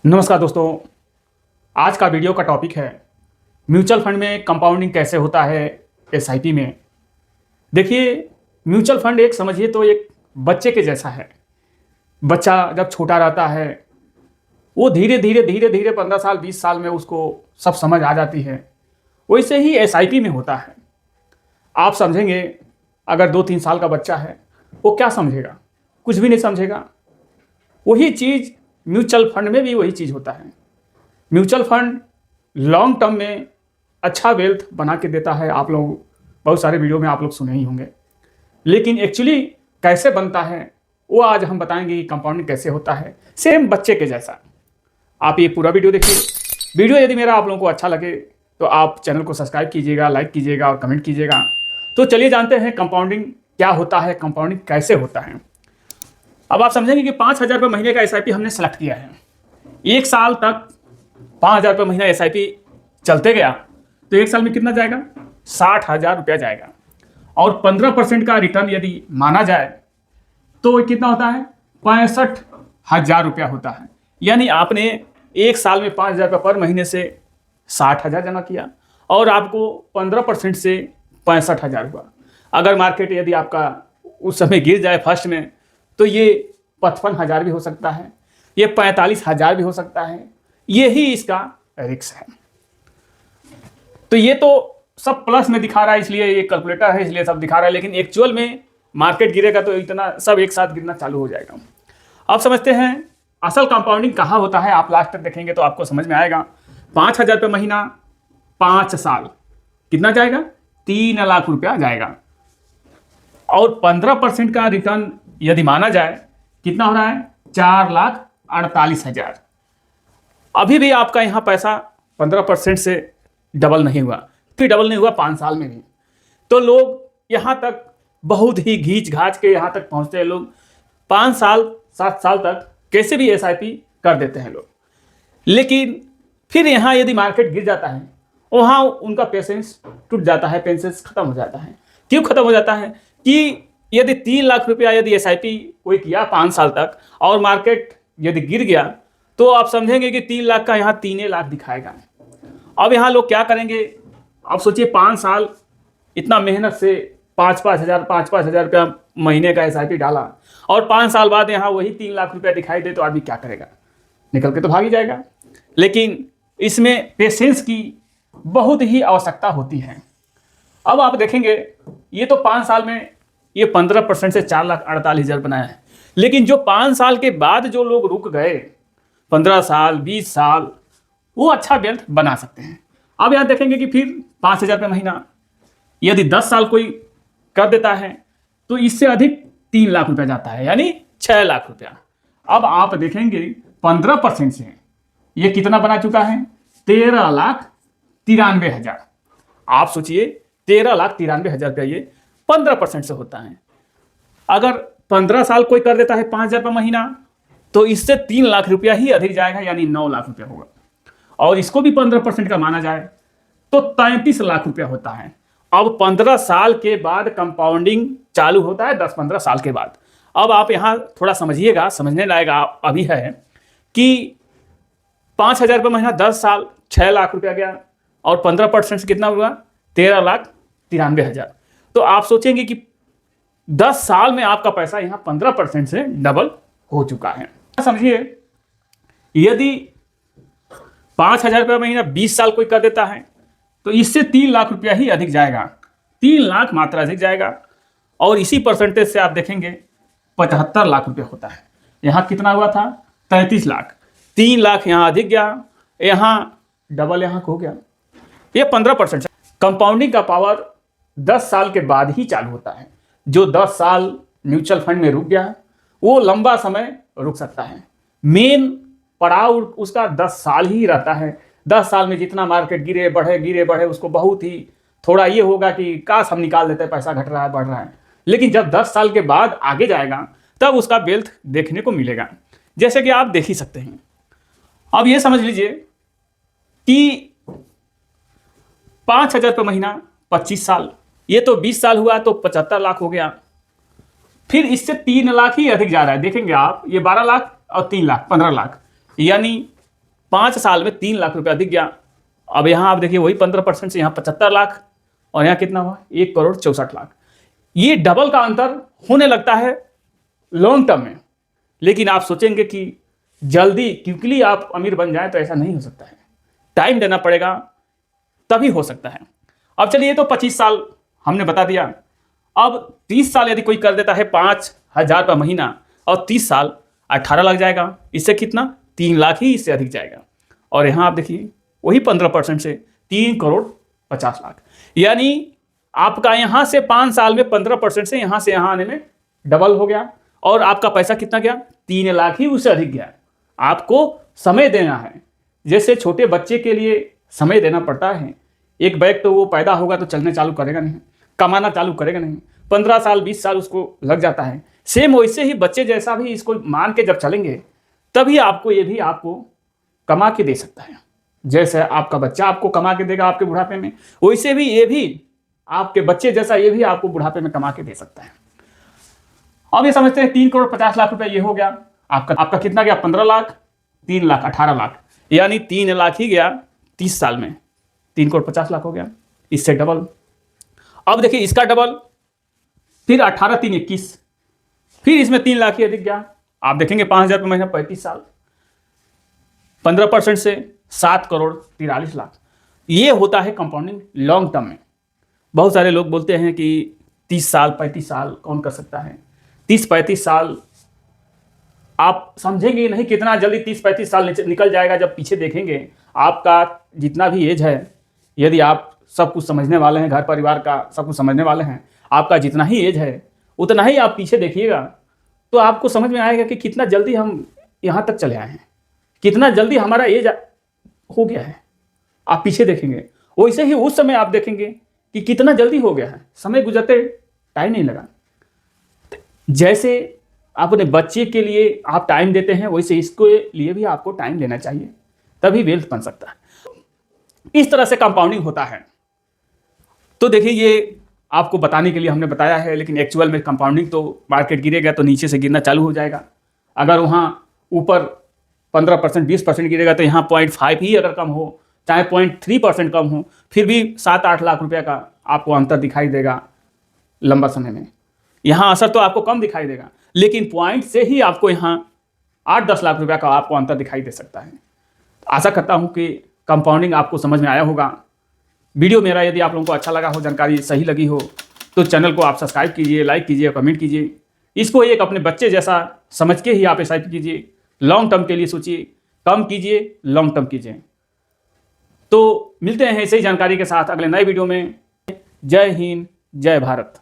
नमस्कार दोस्तों। आज का वीडियो का टॉपिक है म्यूचुअल फंड में कंपाउंडिंग कैसे होता है एसआईपी में। देखिए, म्यूचुअल फंड एक समझिए तो एक बच्चे के जैसा है। बच्चा जब छोटा रहता है वो धीरे धीरे 15 साल 20 साल में उसको सब समझ आ जाती है। वैसे ही एसआईपी में होता है। आप समझेंगे, अगर 2-3 साल का बच्चा है वो क्या समझेगा? कुछ भी नहीं समझेगा। वही चीज़ म्यूचुअल फंड में भी वही चीज़ होता है। म्यूचुअल फंड लॉन्ग टर्म में अच्छा वेल्थ बना के देता है। आप लोग बहुत सारे वीडियो में आप लोग सुने ही होंगे, लेकिन एक्चुअली कैसे बनता है वो आज हम बताएंगे कि कंपाउंडिंग कैसे होता है सेम बच्चे के जैसा। आप ये पूरा वीडियो देखिए। वीडियो यदि मेरा आप लोगों को अच्छा लगे तो आप चैनल को सब्सक्राइब कीजिएगा, लाइक कीजिएगा और कमेंट कीजिएगा। तो चलिए जानते हैं कंपाउंडिंग क्या होता है, कंपाउंडिंग कैसे होता है। अब आप समझेंगे कि 5,000 रुपये महीने का एसआईपी हमने सेलेक्ट किया है। एक साल तक 5,000 रुपये महीना एसआईपी चलते गया तो एक साल में कितना जाएगा? 60,000 रुपया जाएगा। और 15% का रिटर्न यदि माना जाए तो कितना होता है? 65,000 रुपया होता है। यानी आपने एक साल में 5,000 रुपये पर महीने से 60,000 जमा किया और आपको 15% से 65,000 हुआ। अगर मार्केट यदि आपका उस समय गिर जाए फर्स्ट में तो ये 55,000 भी हो सकता है, ये 45,000 भी हो सकता है। यही इसका रिस्क है। तो ये तो सब प्लस में दिखा रहा है, इसलिए ये कैलकुलेटर है इसलिए सब दिखा रहा है, लेकिन एक्चुअल में मार्केट गिरेगा तो इतना सब एक साथ गिरना चालू हो जाएगा। अब समझते हैं असल कंपाउंडिंग कहाँ होता है। आप लास्ट तक देखेंगे तो आपको समझ में आएगा। 5,000 रुपये महीना 5 साल कितना जाएगा? 3 लाख रुपया जाएगा। और 15% का रिटर्न यदि माना जाए कितना हो रहा है? 4,48,000। अभी भी आपका यहाँ पैसा 15% से डबल नहीं हुआ, फिर डबल नहीं हुआ 5 साल में भी। तो लोग यहाँ तक बहुत ही घींच घाच के यहाँ तक पहुँचते हैं। लोग 5 साल 7 साल तक कैसे भी एसआईपी कर देते हैं लोग, लेकिन फिर यहाँ यदि मार्केट गिर जाता है वहाँ उनका पेशेंस टूट जाता है, पेशेंस खत्म हो जाता है। क्यों खत्म हो जाता है? कि यदि 3 लाख रुपया यदि एसआईपी कोई किया 5 साल तक और मार्केट यदि गिर गया तो आप समझेंगे कि 3 लाख का यहाँ 3 लाख दिखाएगा। अब यहाँ लोग क्या करेंगे? आप सोचिए 5 साल इतना मेहनत से 5,000 रुपया महीने का एसआईपी डाला और 5 साल बाद यहाँ वही 3 लाख रुपया दिखाई दे तो आदमी क्या करेगा? निकल के तो भाग ही जाएगा। लेकिन इसमें पेशेंस की बहुत ही आवश्यकता होती है। अब आप देखेंगे ये तो 5 साल में ये 15% से 4,48,000 बनाया है, लेकिन जो 5 साल के बाद जो लोग रुक गए 15 साल 20 साल वो अच्छा वेल्थ बना सकते हैं। अब यहाँ देखेंगे कि फिर 5,000 रुपये महीना यदि 10 साल कोई कर देता है तो इससे अधिक 3 लाख रुपया जाता है, यानी 6 लाख रुपया। अब आप देखेंगे 15% से ये कितना बना चुका है? 13,93,000। आप सोचिए 13,93,000 रुपया ये 15% से होता है। अगर 15 साल कोई कर देता है 5,000 रुपये महीना तो इससे 3 लाख रुपया ही अधिक जाएगा, यानी 9 लाख रुपया होगा। और इसको भी 15% का माना जाए तो 33 लाख रुपया होता है। अब 15 साल के बाद कंपाउंडिंग चालू होता है, 10-15 साल के बाद। अब आप यहाँ थोड़ा समझिएगा, समझने लायक अभी है कि 5,000 रुपये महीना 10 साल 6 लाख रुपया गया और 15% से कितना हुआ? 13,93,000। तो आप सोचेंगे कि 10 साल में आपका पैसा यहाँ 15% से डबल हो चुका है। समझिए यदि 5,000 रुपये महीना 20 साल कोई कर देता है तो इससे 3 लाख रुपया ही अधिक जाएगा, 3 लाख मात्रा अधिक जाएगा। और इसी परसेंटेज से आप देखेंगे 75 लाख रुपया होता है। यहाँ कितना हुआ था? 33 लाख। 3 लाख यहाँ अधिक गया, यहाँ डबल यहाँ हो गया। ये 15%। कंपाउंडिंग का पावर 10 साल के बाद ही चालू होता है। जो 10 साल म्यूचुअल फंड में रुक गया वो लंबा समय रुक सकता है। मेन पड़ाव उसका 10 साल ही रहता है। 10 साल में जितना मार्केट गिरे बढ़े उसको बहुत ही थोड़ा ये होगा कि काश हम निकाल देते, पैसा घट रहा है बढ़ रहा है। लेकिन जब 10 साल के बाद आगे जाएगा तब उसका वेल्थ देखने को मिलेगा, जैसे कि आप देख ही सकते हैं। अब ये समझ लीजिए कि 5,000 रुपये महीना 25 साल, ये तो 20 साल हुआ तो 75 लाख हो गया। फिर इससे 3 लाख ही अधिक जा रहा है। देखेंगे आप ये 12 लाख और 3 लाख 15 लाख, यानी 5 साल में 3 लाख रुपया दिख गया। अब यहाँ आप देखिए वही 15% से यहाँ 75 लाख और यहाँ कितना हुआ 1,64,00,000। ये डबल का अंतर होने लगता है लॉन्ग टर्म में। लेकिन आप सोचेंगे कि जल्दी क्विकली आप अमीर बन जाएं तो ऐसा नहीं हो सकता है, टाइम देना पड़ेगा तभी हो सकता है। अब चलिए तो 25 साल हमने बता दिया। अब 30 साल यदि कोई कर देता है 5,000 रुपये महीना और 30 साल 18 लग जाएगा, इससे कितना 3 लाख ही इससे अधिक जाएगा। और यहाँ आप देखिए वही 15% से 3,50,00,000, यानी आपका यहाँ से 5 साल में 15% से यहाँ आने में डबल हो गया और आपका पैसा कितना गया 3 लाख ही उससे अधिक गया। आपको समय देना है, जैसे छोटे बच्चे के लिए समय देना पड़ता है। एक बैग तो वो पैदा होगा तो चलने चालू करेगा नहीं, कमाना चालू करेगा नहीं, 15 साल 20 साल उसको लग जाता है। सेम वैसे ही बच्चे जैसा भी इसको मान के जब चलेंगे तभी आपको ये भी आपको कमा के दे सकता है। जैसे आपका बच्चा आपको कमा के देगा आपके बुढ़ापे में, वैसे भी ये भी आपके बच्चे जैसा ये भी आपको बुढ़ापे में कमा के दे सकता है। अब ये समझते हैं 3,50,00,000 रुपये ये हो गया आपका कितना गया 15 लाख, 3 लाख 18 लाख, यानी 3 लाख ही गया 30 साल में, 3,50,00,000 हो गया, इससे डबल। अब देखिए इसका डबल, फिर 18 3 21, फिर इसमें 3 लाख ही अधिक गया। आप देखेंगे 5,000 रुपये महीना 35 साल, 15% से 7,43,00,000। ये होता है कंपाउंडिंग लॉन्ग टर्म में। बहुत सारे लोग बोलते हैं कि 30 साल 35 साल कौन कर सकता है। 30-35 साल आप समझेंगे नहीं कितना जल्दी 30-35 साल निकल जाएगा। जब पीछे देखेंगे आपका जितना भी एज है, यदि आप सब कुछ समझने वाले हैं, घर परिवार का सब कुछ समझने वाले हैं, आपका जितना ही एज है उतना ही आप पीछे देखिएगा तो आपको समझ में आएगा कि कितना जल्दी हम यहाँ तक चले आए हैं, कितना जल्दी हमारा एज हो गया है। आप पीछे देखेंगे वैसे ही उस समय आप देखेंगे कि कितना जल्दी हो गया है, समय गुजरते टाइम नहीं लगा। जैसे अपने बच्चे के लिए आप टाइम देते हैं वैसे इसके लिए भी आपको टाइम लेना चाहिए, तभी वेल्थ बन सकता है। इस तरह से कंपाउंडिंग होता है। तो देखिए ये आपको बताने के लिए हमने बताया है, लेकिन एक्चुअल में कंपाउंडिंग तो मार्केट गिरेगा तो नीचे से गिरना चालू हो जाएगा। अगर वहाँ ऊपर 15% 20% गिरेगा तो यहाँ 0.5 ही अगर कम हो, चाहे 0.3% कम हो, फिर भी 7-8 लाख रुपये का आपको अंतर दिखाई देगा लंबा समय में। यहाँ असर तो आपको कम दिखाई देगा, लेकिन पॉइंट से ही आपको यहाँ 8-10 लाख रुपये का आपको अंतर दिखाई दे सकता है। आशा करता हूँ कि कंपाउंडिंग आपको समझ में आया होगा। वीडियो मेरा यदि आप लोगों को अच्छा लगा हो, जानकारी सही लगी हो, तो चैनल को आप सब्सक्राइब कीजिए, लाइक कीजिए, कमेंट कीजिए। इसको एक अपने बच्चे जैसा समझ के ही आप SIP कीजिए। लॉन्ग टर्म के लिए सोचिए, कम कीजिए, लॉन्ग टर्म कीजिए। तो मिलते हैं ऐसे ही जानकारी के साथ अगले नए वीडियो में। जय हिंद, जय भारत।